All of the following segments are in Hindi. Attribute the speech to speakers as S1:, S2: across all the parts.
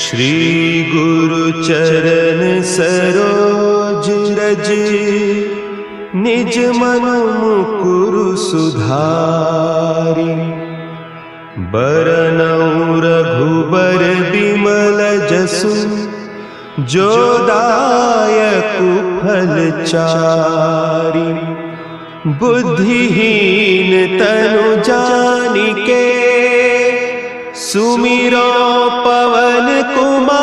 S1: श्री गुरु चरण सरोज रज, निज मन मुकुरु सुधारि। बरनउँ रघुबर बिमल जसु, जो दायकु फल चारि। बुद्धिहीन तनु जानिके, सुमिरो पवन कुमार।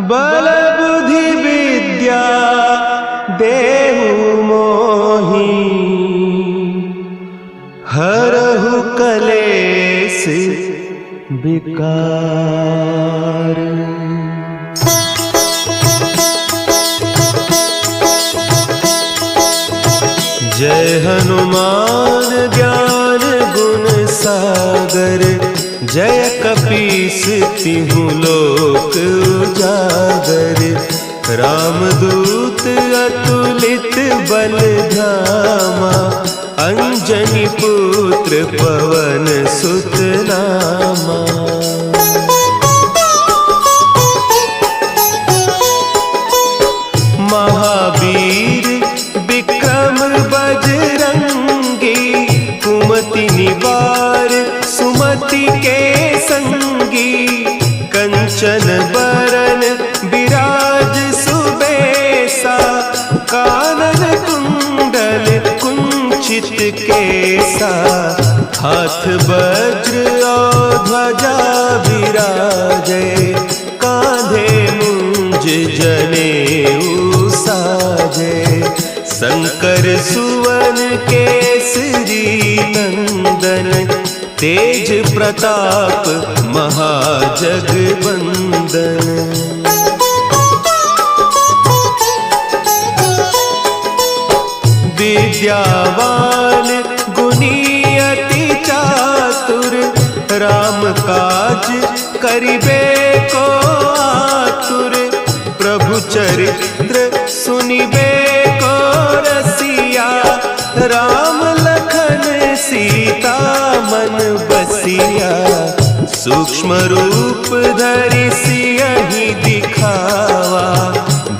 S1: बल बुद्धि विद्या देहु मोहि, हरहु कलेस विकार। जय हनुमान ज्ञान गुण सागर, जय कपीस तिहु लोक उजागर। रामदूत अतुलित बल धामा, अंजनी पुत्र पवन सुत नामा। महावीर विक्रम बजरंगी, कुमति निवार सुमति के संगी। कंचन बरन विराज सुबेसा, कानन कुंडल कुंचित केसा। हाथ वज्र और ध्वजा विराजे, कांधे मुंज जनेऊ साजे। शंकर सुवन केसरी नंदन, तेज प्रताप महाजगवंदन। विद्यावान गुणी अति चातुर, राम काज करिबे को आतुर। प्रभु चरित्र सुनिबे को रसिया, राम लखन सीता मन बसिया। सूक्ष्म रूप धरि सियहि दिखावा,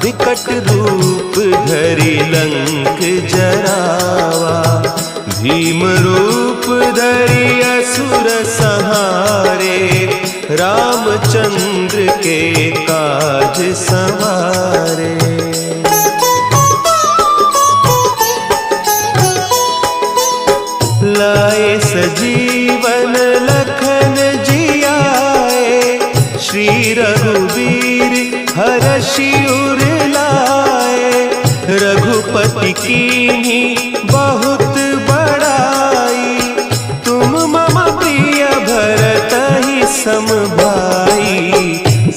S1: विकट रूप धरि लंक जरावा। भीम रूप धरि असुर संहारे, रामचंद्र के काज सवारे। लाए सजीवन लखन जियाए, श्री रघुवीर हरषि उर लाए। रघुपति कीन्ही बहुत बड़ाई, तुम मम प्रिय भरतहि सम भाई।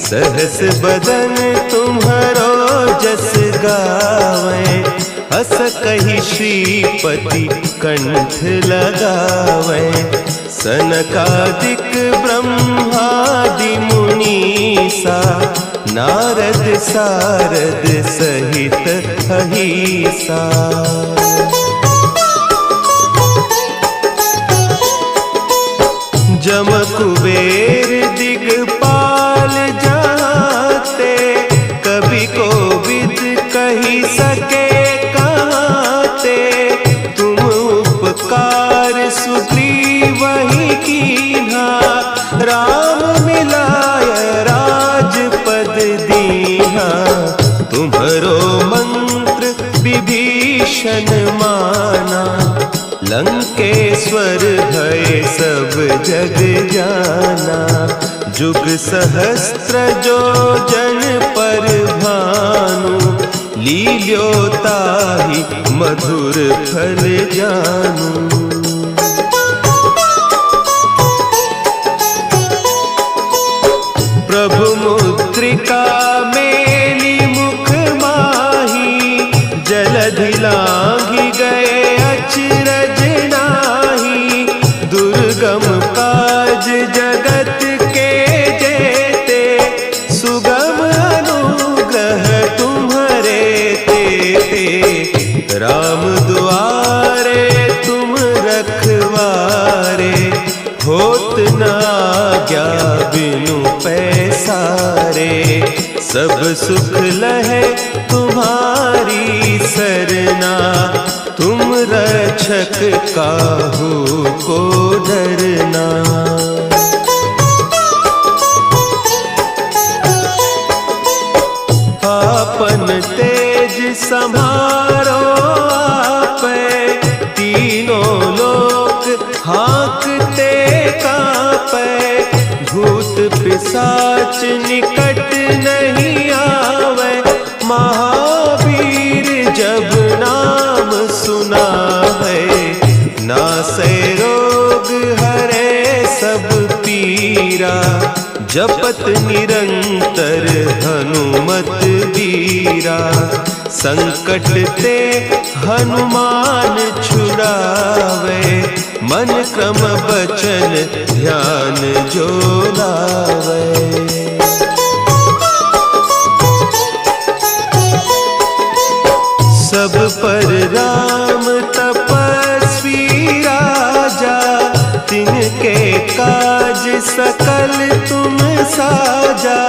S1: सहस बदन तुम्हरो जस गावें, हस कहि श्रीपति कंठ लगावें। सनकादिक ब्रह्मादि मुनीसा, नारद सारद सहित अहीसा। जम कुबेर दिगपाल जाते, कवि कोविद कहि सके कहते। तुम उपकार सुग्रीवहि कीन्हा, राम मिलाय राजपद दीन्हा। तुम्हरो मंत्र विभीषण माना, लंकेश्वर भय सब जग जाना। जुग सहस्त्र जो जन पर भानु, लील्योताहि मधुर फल जानू। प्रभु मुद्रिका मेली मुख माही, जलधि लांघि गए अचरज नाही। दुर्गम काज जगत के जेते, सुगम अनुग्रह तुम्हरे तेते। राम दुआरे तुम रखवारे, होत न आज्ञा बिनु पैसारे। सब सुख लहे तुम्हारी सरना, तुम रक्षक काहू को डरना। आपन तेज संभारो आपे, तीनों लोक हाँकते कांपे। भूत पिशाच निकट नहीं आवे, महावीर जब नाम सुनावे। नासै रोग हरे सब पीरा, जपत निरंतर हनुमत बीरा। संकट ते हनुमान छुड़ावे, मन क्रम बचन ध्यान जो लावे। सब पर राम तपस्वी राजा, तिनके काज सकल तुम साजा।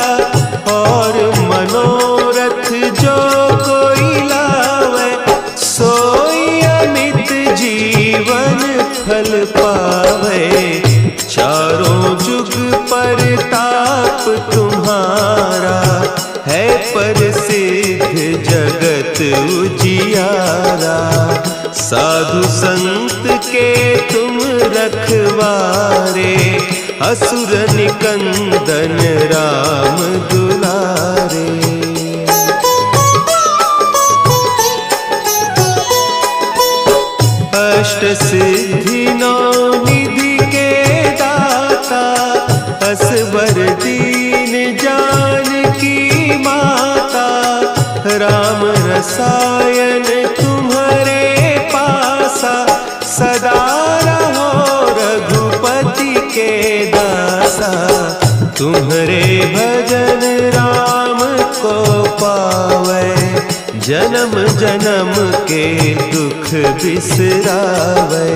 S1: और मनोरथ जो कोई लावे, सोई अमित जीवन फल पावे। चारों जुग परताप तुम्हारा, है प्रसिद्ध जगत उजियारा। साधु संत के तुम रखवारे, असुर निकंदन राम दुलारे। अष्ट सिद्धि नौ निधि के दाता, असवर दीन जानकी माता। राम रसायन तुम्हारे पासा, सदा रहो रघुपति के दासा। तुम्हारे भजन राम को पावे, जन्म जन्म के दुख बिसरावे।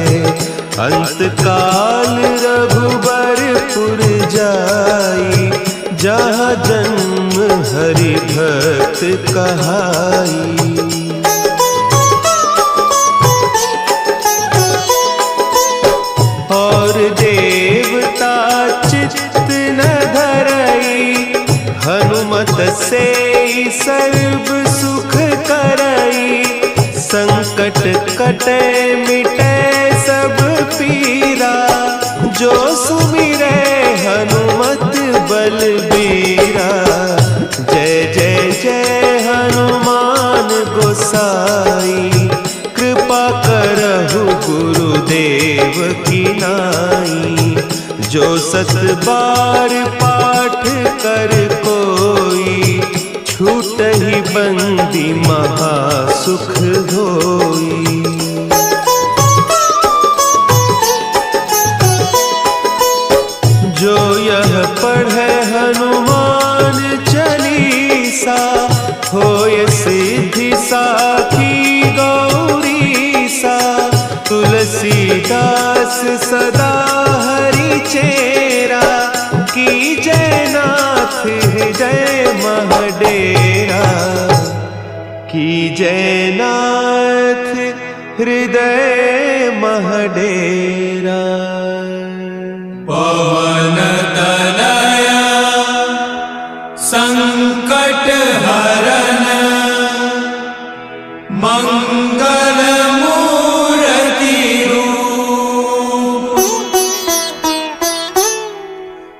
S1: अंत काल रघुबरपुर जाई, जहाँ जन्म हरि भक्त कहाई। और देवता चित्त न धरई, हनुमत से सर्व सुख करई। संकट कटे मिटे सब पीरा, जो सुमिरे हनुमत बलबीरा। जय जय जय हनुमान गोसाई, कृपा करहु गुरुदेव की नाई। जो सत बार पाठ कर कोई, छूटहि बंदी महासुख होई। जो यह पढ़े हनुमान चालीसा, होय सिद्धि साखी गौरीसा। तुलसीदास सदा हरि चेरा, कीजय नाथ हृदय महडेरा। कीजय नाथ हृदय महडेरा।
S2: पवन तनया संकट हरन, मंगल मूर्ति रूप।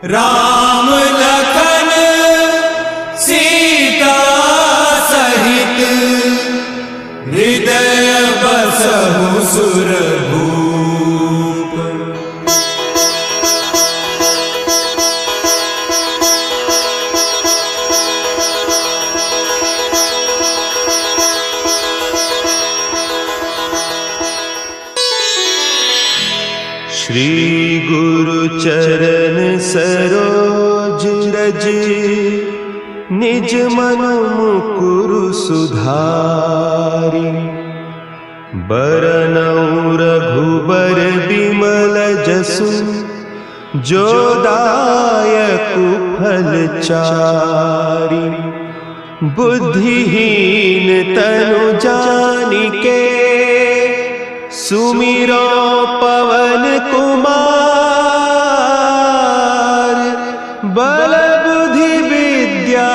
S2: राम लखन सीता सहित, हृदय बसहु सुरभूप।
S1: श्री गुरु चरण सरोज रज, निज मन मुकुरु सुधारि। बरनउँ रघुबर बिमल जसु, जो दायक फलचारी। बुद्धिहीन तनु जानिके सुमिरो पवन कुमार। बल बुद्धि विद्या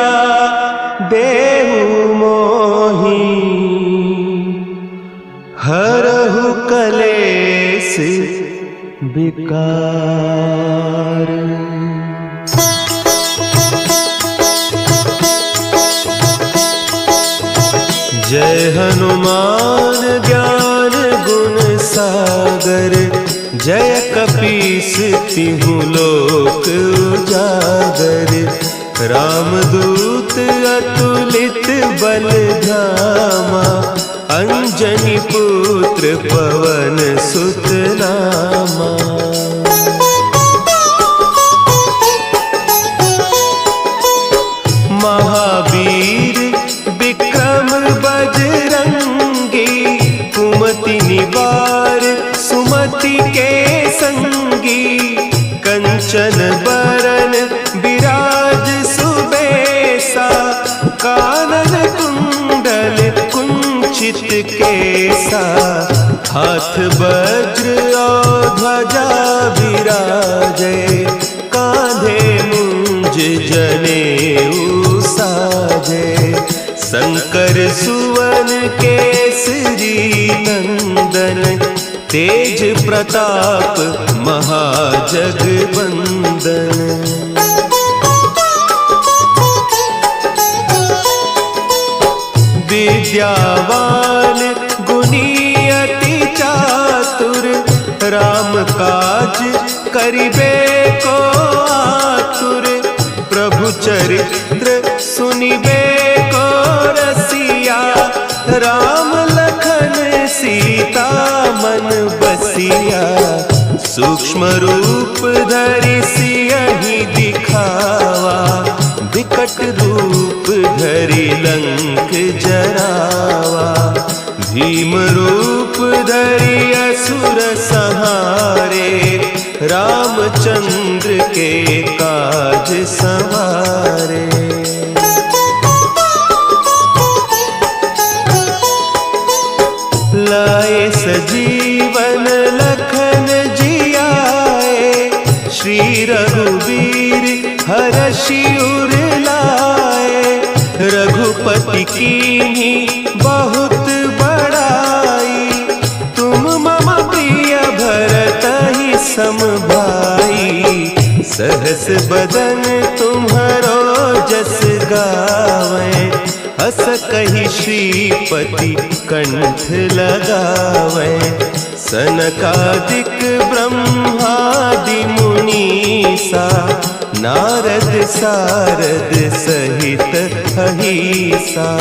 S1: देहु मोहि हरहु कलेस विकार। जय हनुमान ज्ञान गुण सागर। जय कपीस तिहु लोक उजागर। रामदूत अतुलित बल धामा। अंजनी पुत्र पवन सुत नामा। महावीर विक्रम बजरंगी। कुमति निवार सुमति के संगी। कंचन बरन विराज सुबेसा। कानन कुंडल कुंचित केसा। हाथ वज्र और ध्वजा विराजे। कांधे मुंज जनेऊ साजे। शंकर सुवन केसरी नंदन। तेज प्रताप महाजगवंदन। विद्यावान गुणी अति चातुर। राम काज करिबे को आतुर। प्रभु चरित्र सुनिबे को रसिया। राम लखन सीता मन बसिया। सूक्ष्म रूप धरि सियहि दिखावा। विकट रूप धरि लंक जरावा। भीम रूप धरि असुर संहारे। रामचंद्र के काज संवारे। लाए सजीवन लखन जियाए। श्री रघुवीर हरषि उर लाए। रघुपति कीन्ही बहुत बड़ाई। तुम मम प्रिय भरतहि सम भाई। सहस बदन तुम्हरो जस गावें। हस कहि श्रीपति कंठ लगावें। सनकादिक ब्रह्मादि मुनीसा। नारद सारद सहित अहीसा।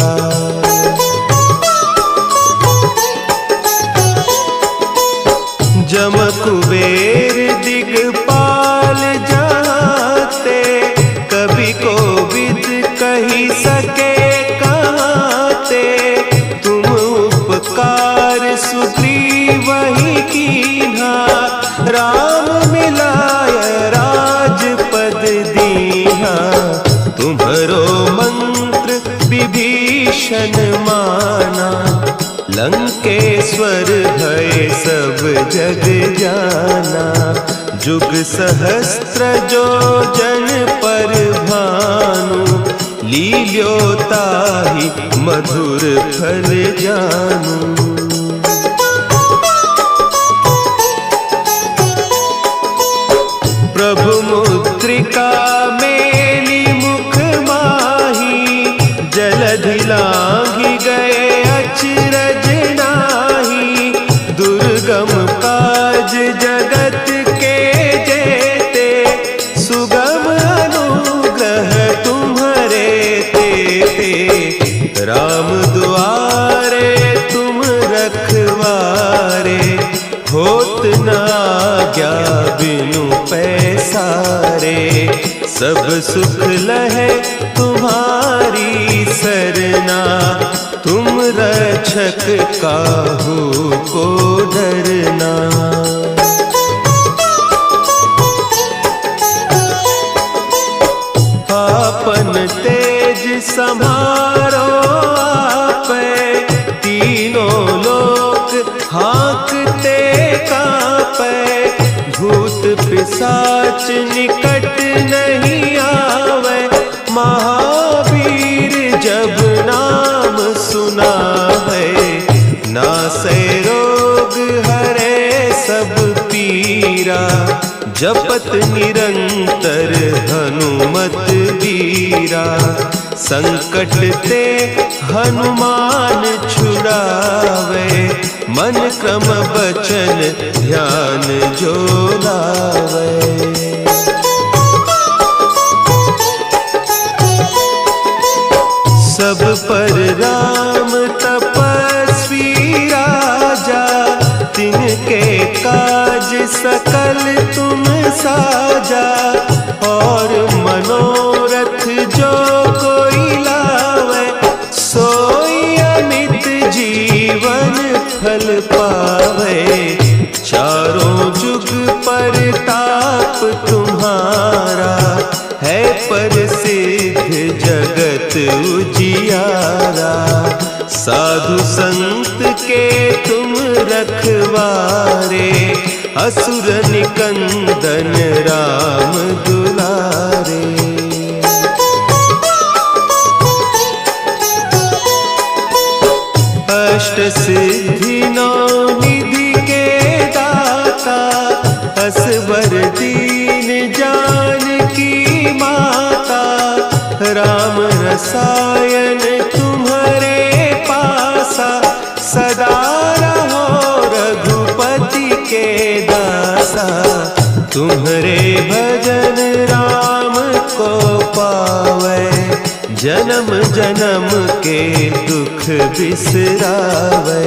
S1: जम कुबेर दिगपाल जाते। कवि कोविद कही सके कहते। तुम उपकार सुग्रीवहि कीन्हा। राम मिलाय राजपद दीन्हा। तुम्हरो मंत्र विभीषण माना। लंकेश्वर भय सब जग जाना। जुग सहस्त्र जो जन पर भानु। लील्योताहि मधुर फल जानू। प्रभु मुद्रिका मेली मुख माही। जलधि लांघि गए अचरज नाही। दुर्गम काज जगत के जेते। सुगम अनुग्रह तुम्हरे तेते। राम दुआरे तुम रखवारे। होत न आज्ञा बिनु पैसारे। सब सुख लहे तुम्हारी सरना। तुम रक्षक काहू को डरना। संभारो आपे, तीनों लोक हाँकते कांपे। भूत पिशाच निकट नहीं आवे, महावीर जब नाम सुनावे। नासे रोग हरे सब पीरा, जपत निरंतर हनुमत वीरा। संकट ते हनुमान छुड़ावे, मन क्रम बचन ध्यान जो लावे। सब पर राम तपस्वी राजा, तिनके काज सकल तुम साजा। और मनोरथ जो कोई लावे, सोई अमित जीवन फल पावे। चारों जुग परताप तुम्हारा, है प्रसिद्ध जगत उजियारा। साधु संत के तुम रखवारे, असुर निकंदन राम दुलारे। अष्ट सिद्धि नौ निधि के दाता, असवर दीन जानकी माता। राम रसायन तुम्हारे पासा, सदा रहो रघुपति के दासा। तुम्हारे भजन राम को पावे, जन्म जन्म के दुख बिसरावे।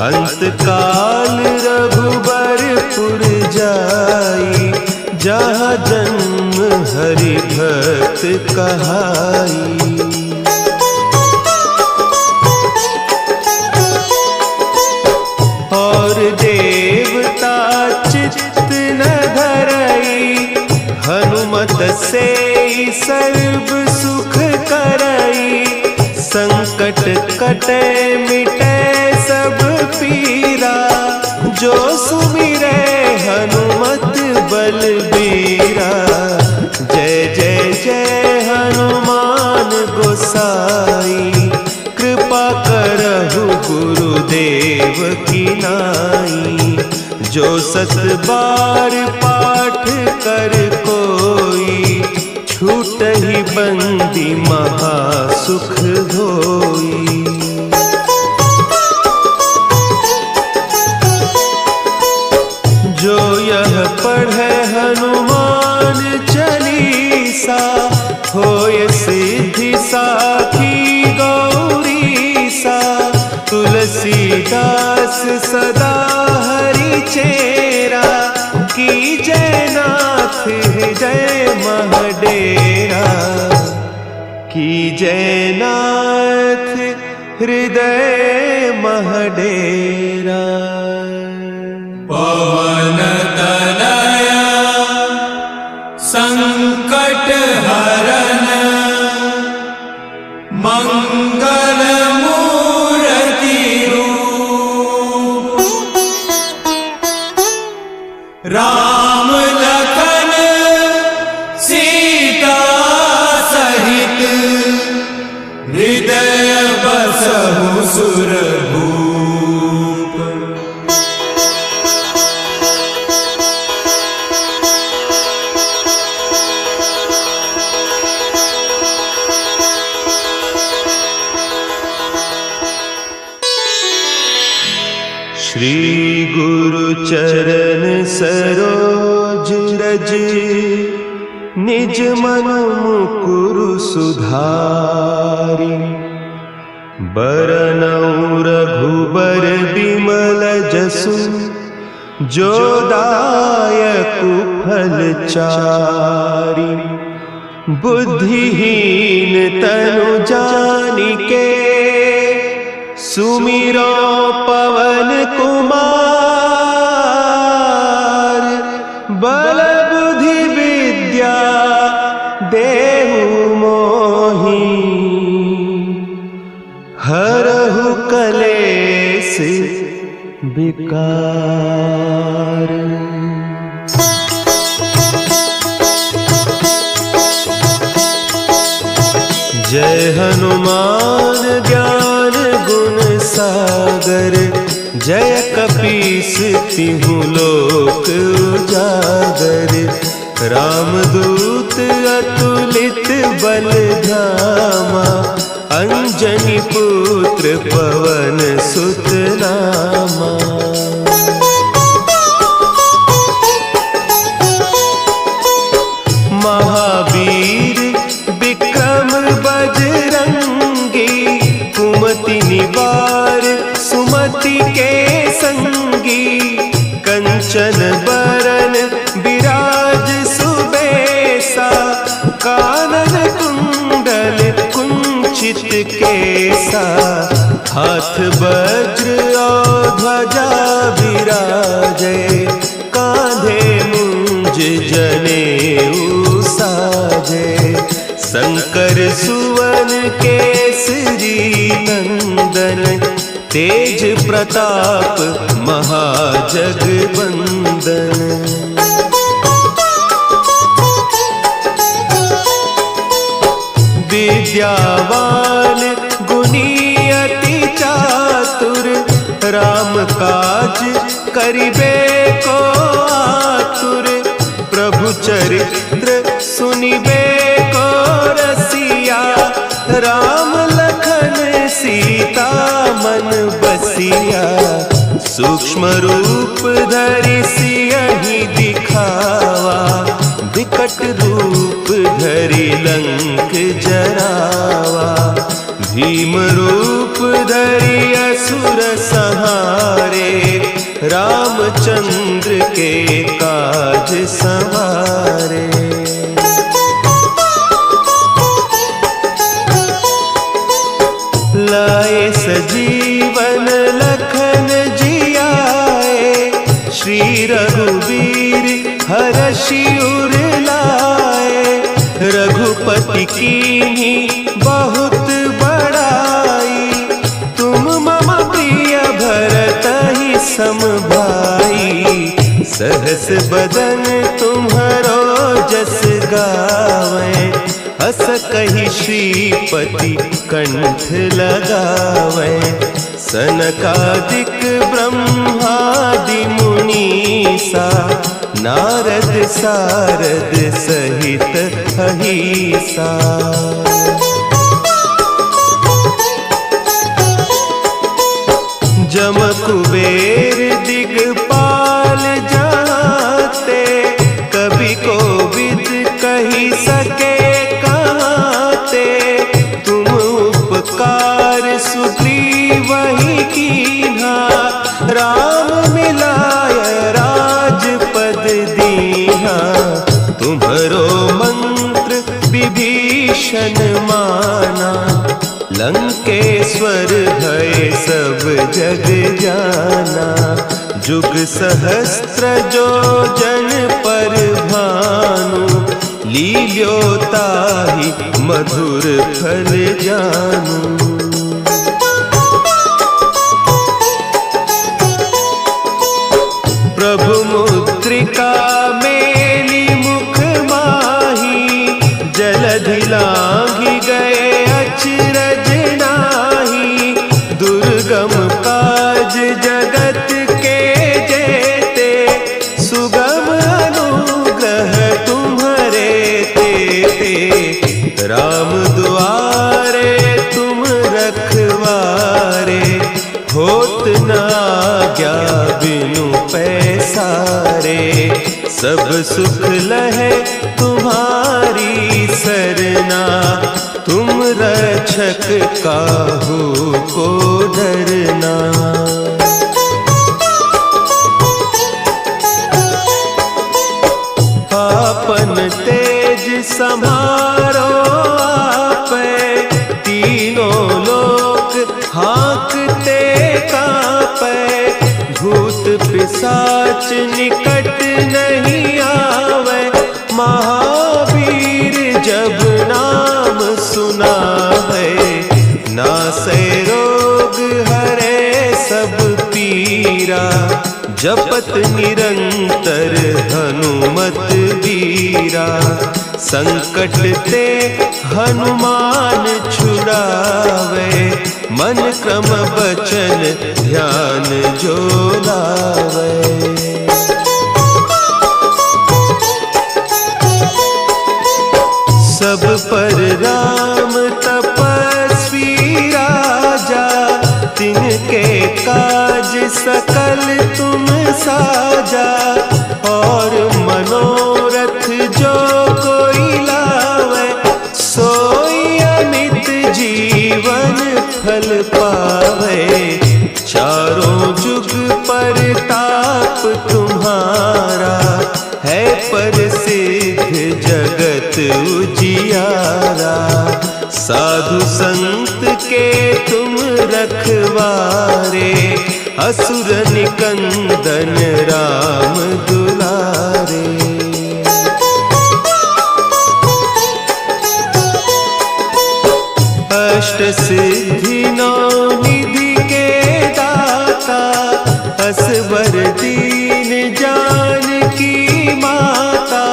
S1: अंत काल रघुबरपुर जाई, जहाँ जन्म हरि भक्त कहाई। और देवता चित्त न धरई, हनुमत से सर्व सुख करई। संकट कटे मिटे सब पीरा, जो सुमिरे हनुमत बलबीरा। जय जय जय हनुमान गोसाई, कृपा करहु गुरुदेव की नाई। जो सत बार पाठ कर कोई, छूट ही बंदी महासुख होई। जो यह पढ़े हनुमान चालीसा, होय सिद्धि साखी गौरीसा। तुलसीदास सदा हरि चेरा, की जय नाथ हृदय महडेरा। की जय नाथ हृदय महडेरा।
S2: पवन तनया संकट हरन, मंगल मूर्ति रूप। राम लखन सीता सहित, हृदय बसहु सुरभूप।
S1: श्री गुरु चरण सरोज रज, निज मन मुकुरु सुधारि। बरनउँ रघुबर बिमल जसु, जो दायकु फल चारि। बुद्धिहीन तनु जानिके, सुमिरो पवन कुमार। बल बुद्धि विद्या देहु मोहि, जय हनुमान ज्ञान गुण सागर, जय कपीस तिहु लोक उजागर। रामदूत अतुलित बल धामा, अंजनी पुत्र पवन सुत नामा। महावीर विक्रम बजरंगी, कुमति निवार सुमति के संगी। कंचन बरन विराज सुबेसा, कानन कुंडल कुंचित केसा। हाथ वज्र और ध्वजा विराजे, कांधे मुंज जनेऊ साजे। शंकर सुवन केसरी नंदन, तेज प्रताप महाजगवंदन। विद्यावान गुणी अति चातुर, राम काज करिबे को आतुर। प्रभु चरित्र सुनिबे को रसिया, राम लखन सीता मन बसिया। सूक्ष्म रूप धरि सियहि दिखावा, विकट रूप धरि लंक जरावा। भीम रूप धरि असुर संहारे, रामचंद्र के काज संवारे। लाए सजीवन लखन जियाए, श्री रघुवीर हरषि उर लाए। रघुपति कीन्ही बहुत बड़ाई, तुम मम प्रिय भरतहि सम भाई। सहस बदन तुम्हरो जस गावें, हस कहि श्रीपति कंठ लगावें। सनकादिक ब्रह्मादि मुनीसा, नारद सारद सहित अहीसा। जम कुबेर दिगपाल जाते, कवि कोविद कहि सके कहते। तुम उपकार सुग्रीवहि कीन्हा, राम मिलाय राजपद दीन्हा। तुम्हरो मंत्र विभीषण माना, लंकेश्वर भय सब जग जाना। जुग सहस्त्र जो जन पर भानु, लील्योताहि मधुर फल जानू। प्रभु मुद्रिका मेली मुख माही, जलधि लांघि गए अचरज नाही। दुर्गम काज जगत के जेते, सुगम अनुग्रह तुम्हरे तेते। राम दुआरे तुम रखवारे, होत न आज्ञा बिनु पैसारे। सब सुख लहे तुम्हारी सरना, तुम रक्षक काहू को डरना। आपन तेज समारो आपे, तीनों लोक हाँकते कापे। भूत पिशाच निकट नहीं आवे, महावीर जब नाम सुना है। नासै रोग हरे सब पीरा, जपत निरंतर हनुमत वीरा। संकट ते हनुमान छुड़ावे, मन क्रम बचन ध्यान जो लावे। सब पर राम तपस्वी राजा, तिनके काज सकल तुम साजा। और मनोरथ जो कोई लावे, सोई अमित जीवन फल पावे। चारों जुग परताप तुम्हारा, है प्रसिद्ध जगत उजियारा। साधु संत के तुम रखवारे, असुर निकंदन राम दुलारे। अष्ट सिद्धि नौ निधि के दाता, असवर दीन जानकी माता।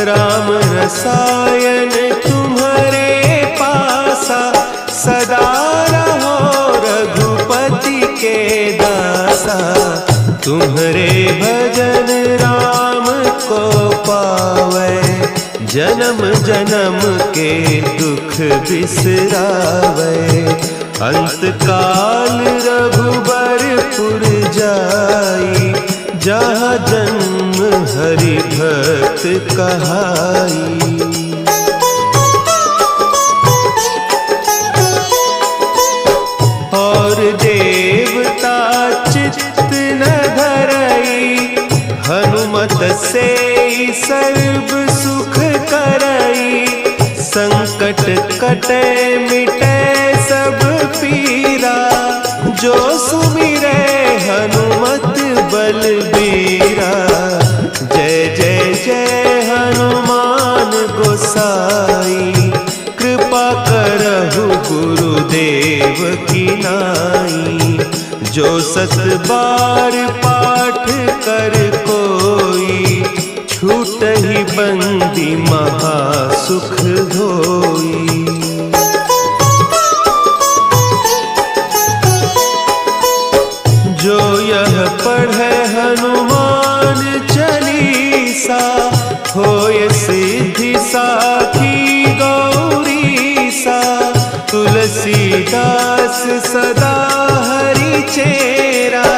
S1: राम रसायन तुम्हारे पासा, सदा रहो रघुपति के दासा। तुम्हारे भजन राम को पावे, जन्म जन्म के दुख बिसरावे। अंत काल रघुबरपुर जाई, जहाँ जन्म हरि भक्त कहाई। और देवता चित्त न धरई, हनुमत से सर्व सुख करई। संकट कटे मिटे सब पीरा, जो सुमिरे हनुमत बलबीरा। जय जय जय हनुमान गोसाई, कृपा करहु गुरुदेव की नाई। जो 7 बार पाठ कर कोई, छूटहि बंदी महासुख होई। जो यह पढ़े हनुमान चालीसा, होय सिद्धि साखी गौरीसा। तुलसीदास सदा हरि चेरा,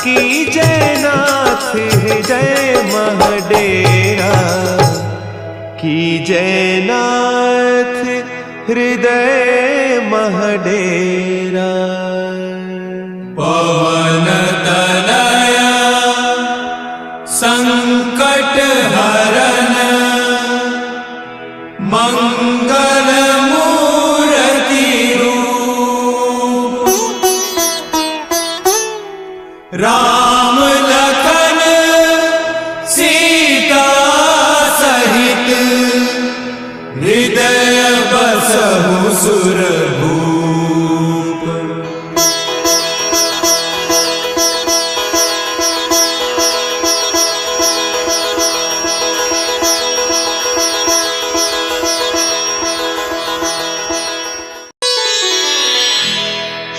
S1: कीजय नाथ हृदय महडेरा। कीजय नाथ हृदय महडेरा।
S2: पवन तनया संकट हरन, मंगल मूर्ति रूप। राम लखन सीता सहित, हृदय बसहु सुरभूप।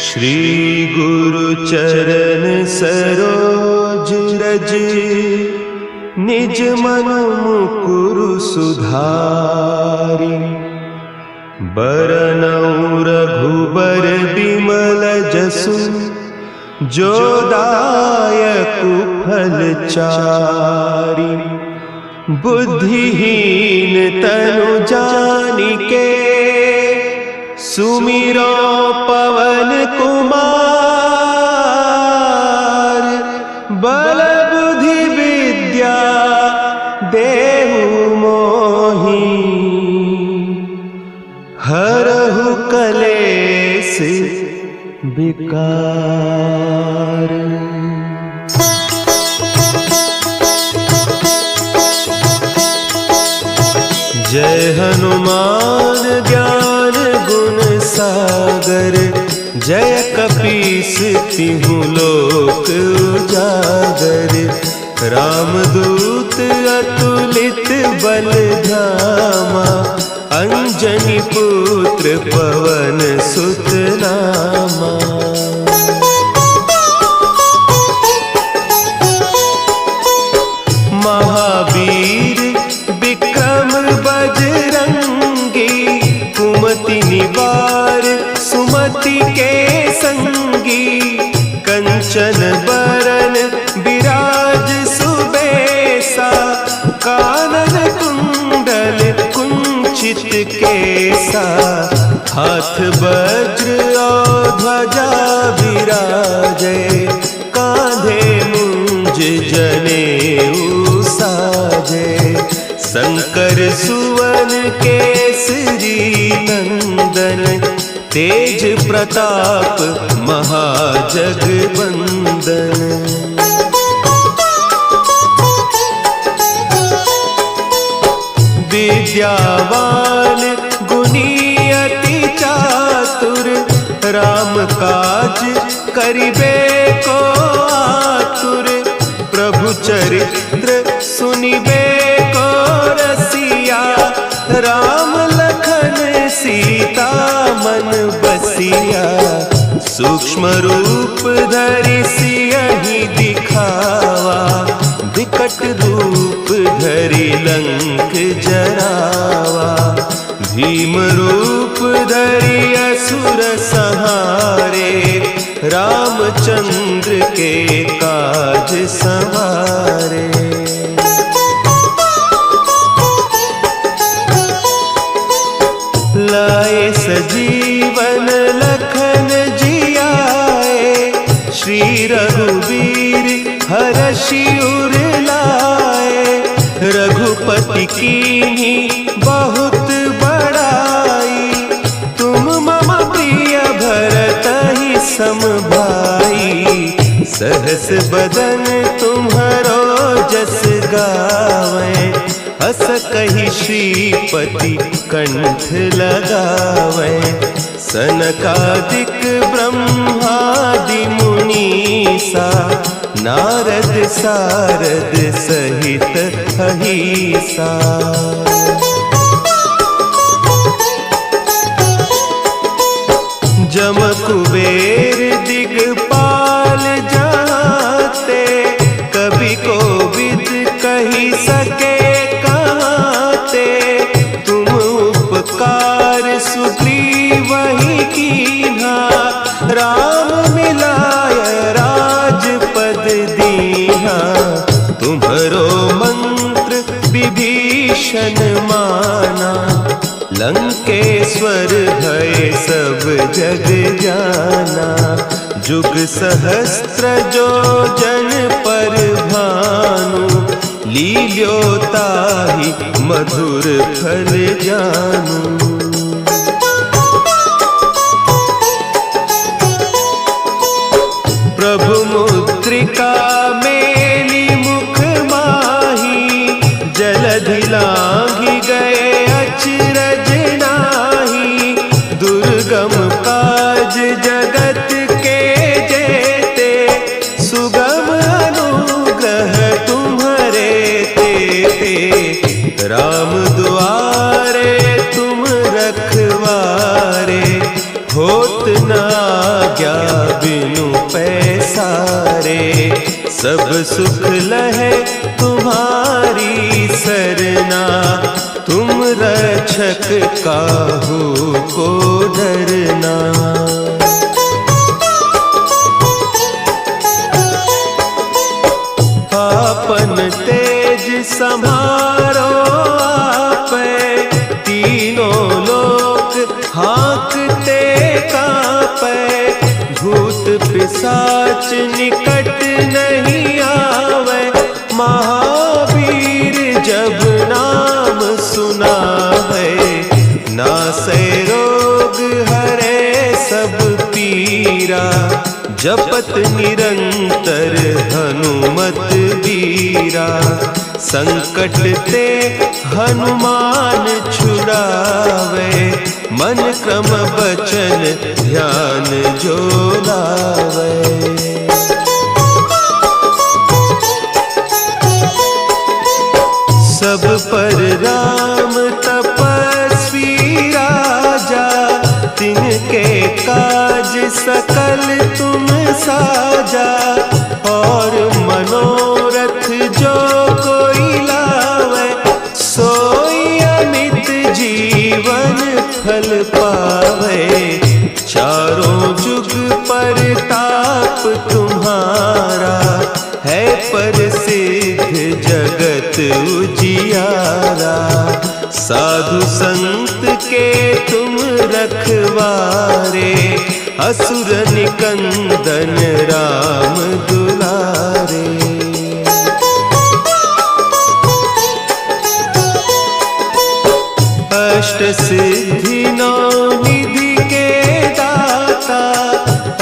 S1: श्री गुरु चरण सरोज रज, निज मन मुकुरु सुधारि। बरनउँ रघुबर बिमल जसु, जो दायकु फल चारि। बुद्धिहीन तनु जानिके, सुमिरो पवन कुमार। बल बुद्धि विद्या देहु मोहि, हरहु कलेस विकार। जय हनुमान ज्ञान गुण सागर, जय कपीस तिहु लोक उजागर। रामदूत अतुलित बल धामा, अंजनी पुत्र पवन सुत नामा। महावीर विक्रम बजरंगी, कुमति निवार सुमति के संगी। कंचन बरन विराज सुबेसा, कानन कुंडल कुंचित केसा। हाथ वज्र और ध्वजा विराजे, कांधे मुंज जनेऊ साजे। शंकर सुवन केसरी नंदन, तेज प्रताप महाजगवंदन। विद्यावान गुणी अति चातुर, राम काज करिबे को आतुर। प्रभु चरित्र सुनिबे को रसिया, राम लखन सीता मन बसिया। सूक्ष्म रूप धरि सियहि दिखावा, विकट रूप धरि लंक जरावा। भीम रूप धरि असुर संहारे, रामचंद्र के काज संवारे। लाए सजीवन लखन जियाए, श्री रघुवीर हरषि उर लाए। रघुपति कीन्ही बहुत बड़ाई, तुम मम प्रिय भरतहि सम भाई। सहस बदन तुम्हरो जस गावें, हस कहि श्रीपति कंठ लगावें। सनकादिक ब्रह्मादि मुनीसा, नारद सारद सहित अहीसा। जम कुबेर दिगपाल जाते, कवि कोविद कही सके कहते। तुम उपकार सुग्रीवहि कीन्हा, राम मिलाय राजपद दीन्हा। तुम्हरो मंत्र विभीषण माना, लंकेश्वर भय सब जग जाना। जुग सहस्त्र जो जन पर भानु, लील्योताहि मधुर फल जानू। प्रभु मुद्रिका मेली मुख माही, जलधि लांघि गए अचरज नाही। दुर्गम काज जगत के जेते, सुगम अनुग्रह तुम्हरे तेते। राम दुआरे तुम रखवारे, होत न आज्ञा बिनु पैसारे। सब सुख लहे तुम्हारी सरना, तुम रक्षक काहू को डरना। आपन तेज संभारो आपै, तीनों लोक हाँकते कांपै। भूत पिशाच निकट नहीं आवे, महावीर जब नाम सुना है। नासै रोग हरे सब पीरा, जपत निरंतर हनुमत वीरा। संकट ते हनुमान छुड़ावे, मन क्रम बचन ध्यान जो लावे। सब पर राम तपस्वी राजा, तिनके काज सकल तुम साजा। और मनोरथ जो कोई लावे, सोई अमित जीवन फल पावे। चारों जुग पर ताप तुम्हारा, है प्रसिद्ध जगत उजियारा। साधु संत के तुम रखवारे, असुर निकंदन राम दुलारे। अष्ट सिद्धि नौ निधि के दाता,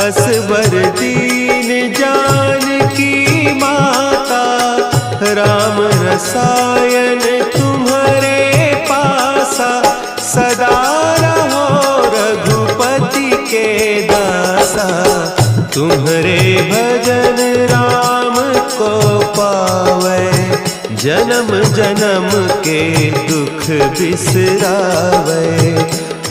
S1: असवर दीन जानकी माता। राम रसायन तुम्हारे पासा, सदा रहो रघुपति के दासा। तुम्हारे भजन राम को पावे, जन्म जन्म के दुख बिसरावे।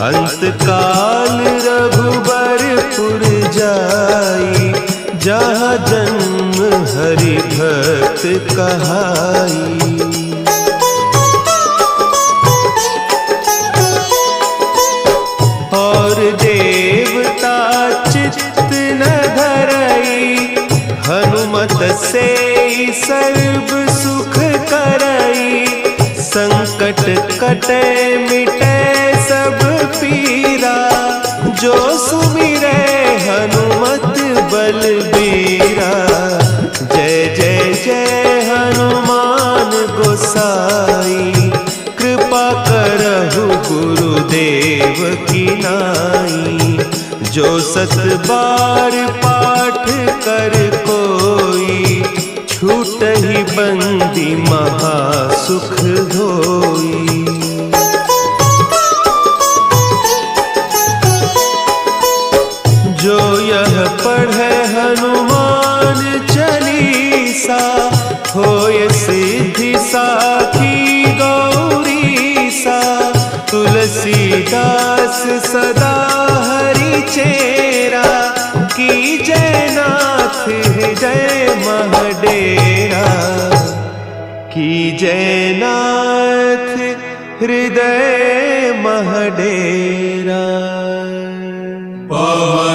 S1: अंत काल रघुबरपुर जाई, जहाँ जन्म हरि भक्त कहाई। और देवता चित्त न धरई, हनुमत से सर्व सुख करई। संकट कटे मिटे सब पीरा, जो सुमिरे हनुमत बलबीरा। जय जय जय हनुमान गोसाई, कृपा करहु गुरुदेव की नाई। जो सत बार पाठ कर कोई, छूटहि बंदी महासुख होई। जो यह पढ़े हनुमान चालीसा, होय सिद्धि साखी गौरीसा। तुलसीदास सदा हरि चेरा, की जयनाथ हृदय महडेरा। की जयनाथ हृदय महडेरा।
S2: पवन